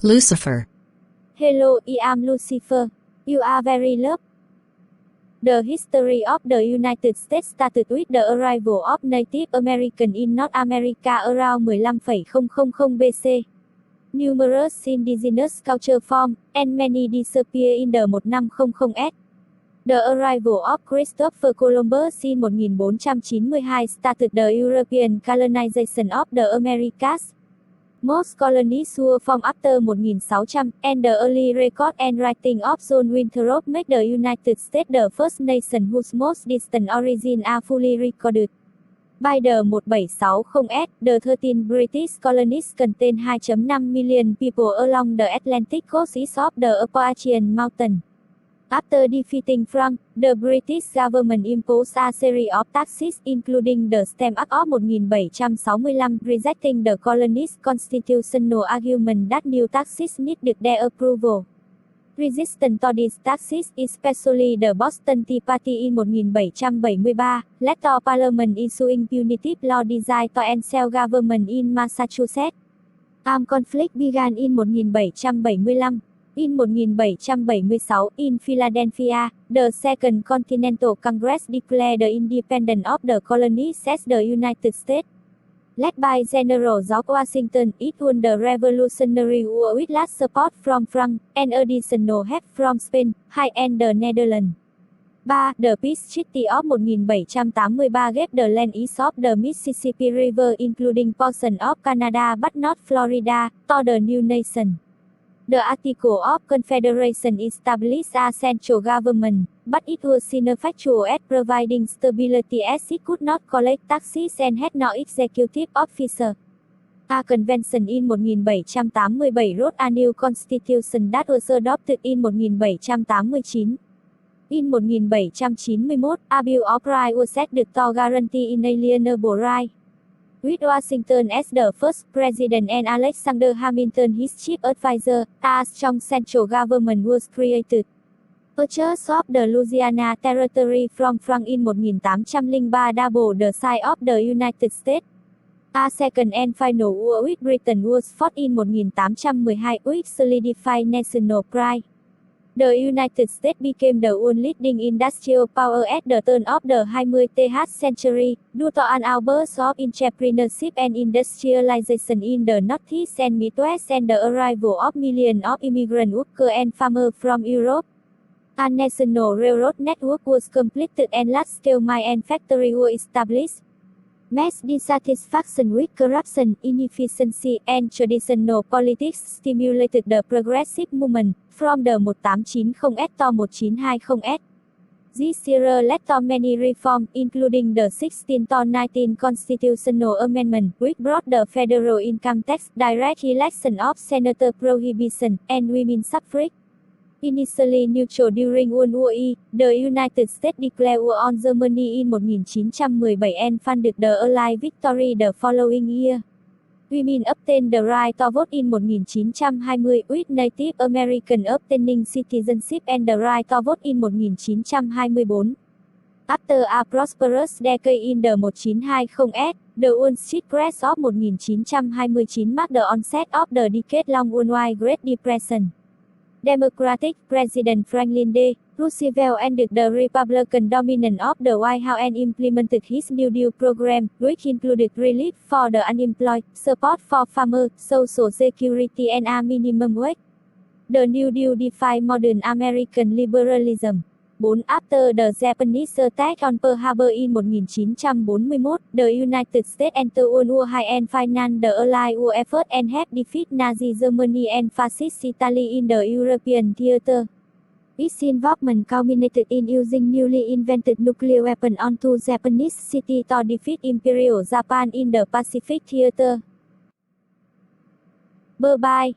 Lucifer. Hello, I am Lucifer. You are very loved. The history of the United States started with the arrival of Native Americans in North America around 15,000 BC. Numerous indigenous culture formed, and many disappeared in the 1500s. The arrival of Christopher Columbus in 1492 started the European colonization of the Americas. Most colonies were formed after 1600, and the early record and writing of John Winthrop make the United States the first nation whose most distant origins are fully recorded. By the 1760s, the 13 British colonies contained 2.5 million people along the Atlantic coast east of the Appalachian Mountains. After defeating France, the British government imposed a series of taxes, including the Stamp Act of 1765, rejecting the colonies' constitutional argument that new taxes needed their approval. Resistance to these taxes, especially the Boston Tea Party in 1773, led to Parliament issuing punitive law designed to end self-government in Massachusetts. Armed conflict began in 1775. In 1776, in Philadelphia, the Second Continental Congress declared the independence of the colonies as the United States. Led by General George Washington, it won the Revolutionary War with large support from France, and additional help from Spain, Haiti and the Netherlands. 3. The Peace Treaty of 1783 gave the land east of the Mississippi River, including portions of Canada but not Florida, to the new nation. The Article of Confederation established a central government, but it was ineffectual at providing stability as it could not collect taxes and had no executive officer. A convention in 1787 wrote a new constitution that was adopted in 1789. In 1791, a Bill of Rights was added to guarantee inalienable rights. With Washington as the first president and Alexander Hamilton his chief advisor, a strong central government was created. Purchase of the Louisiana Territory from France in 1803 doubled the size of the United States. A second and final war with Britain was fought in 1812, which solidified national pride. The United States became the world leading industrial power at the turn of the 20th century, due to an outburst of entrepreneurship and industrialization in the Northeast and Midwest and the arrival of millions of immigrant workers and farmers from Europe. A national railroad network was completed and large-scale mines and factories were established. Mass dissatisfaction with corruption, inefficiency, and traditional politics stimulated the progressive movement, from the 1890s to 1920s. This era led to many reforms, including the 16 to 19 constitutional amendment, which brought the federal income tax, direct election of senator prohibition, and women's suffrage. Initially neutral during World War I, the United States declared war on Germany in 1917 and funded the Allied victory the following year. Women obtained the right to vote in 1920, with Native Americans obtaining citizenship and the right to vote in 1924. After a prosperous decade in the 1920s, the Wall Street crash of 1929 marked the onset of the decade-long worldwide Great Depression. Democratic President Franklin D. Roosevelt ended the Republican dominance of the White House and implemented his New Deal program, which included relief for the unemployed, support for farmers, Social Security and a minimum wage. The New Deal defined modern American liberalism. 4. After the Japanese attack on Pearl Harbor in 1941, the United States entered World War I and financed the Allied war effort and helped defeat Nazi Germany and Fascist Italy in the European theater. Its involvement culminated in using newly invented nuclear weapons on 2 Japanese cities to defeat Imperial Japan in the Pacific theater. Bye-bye.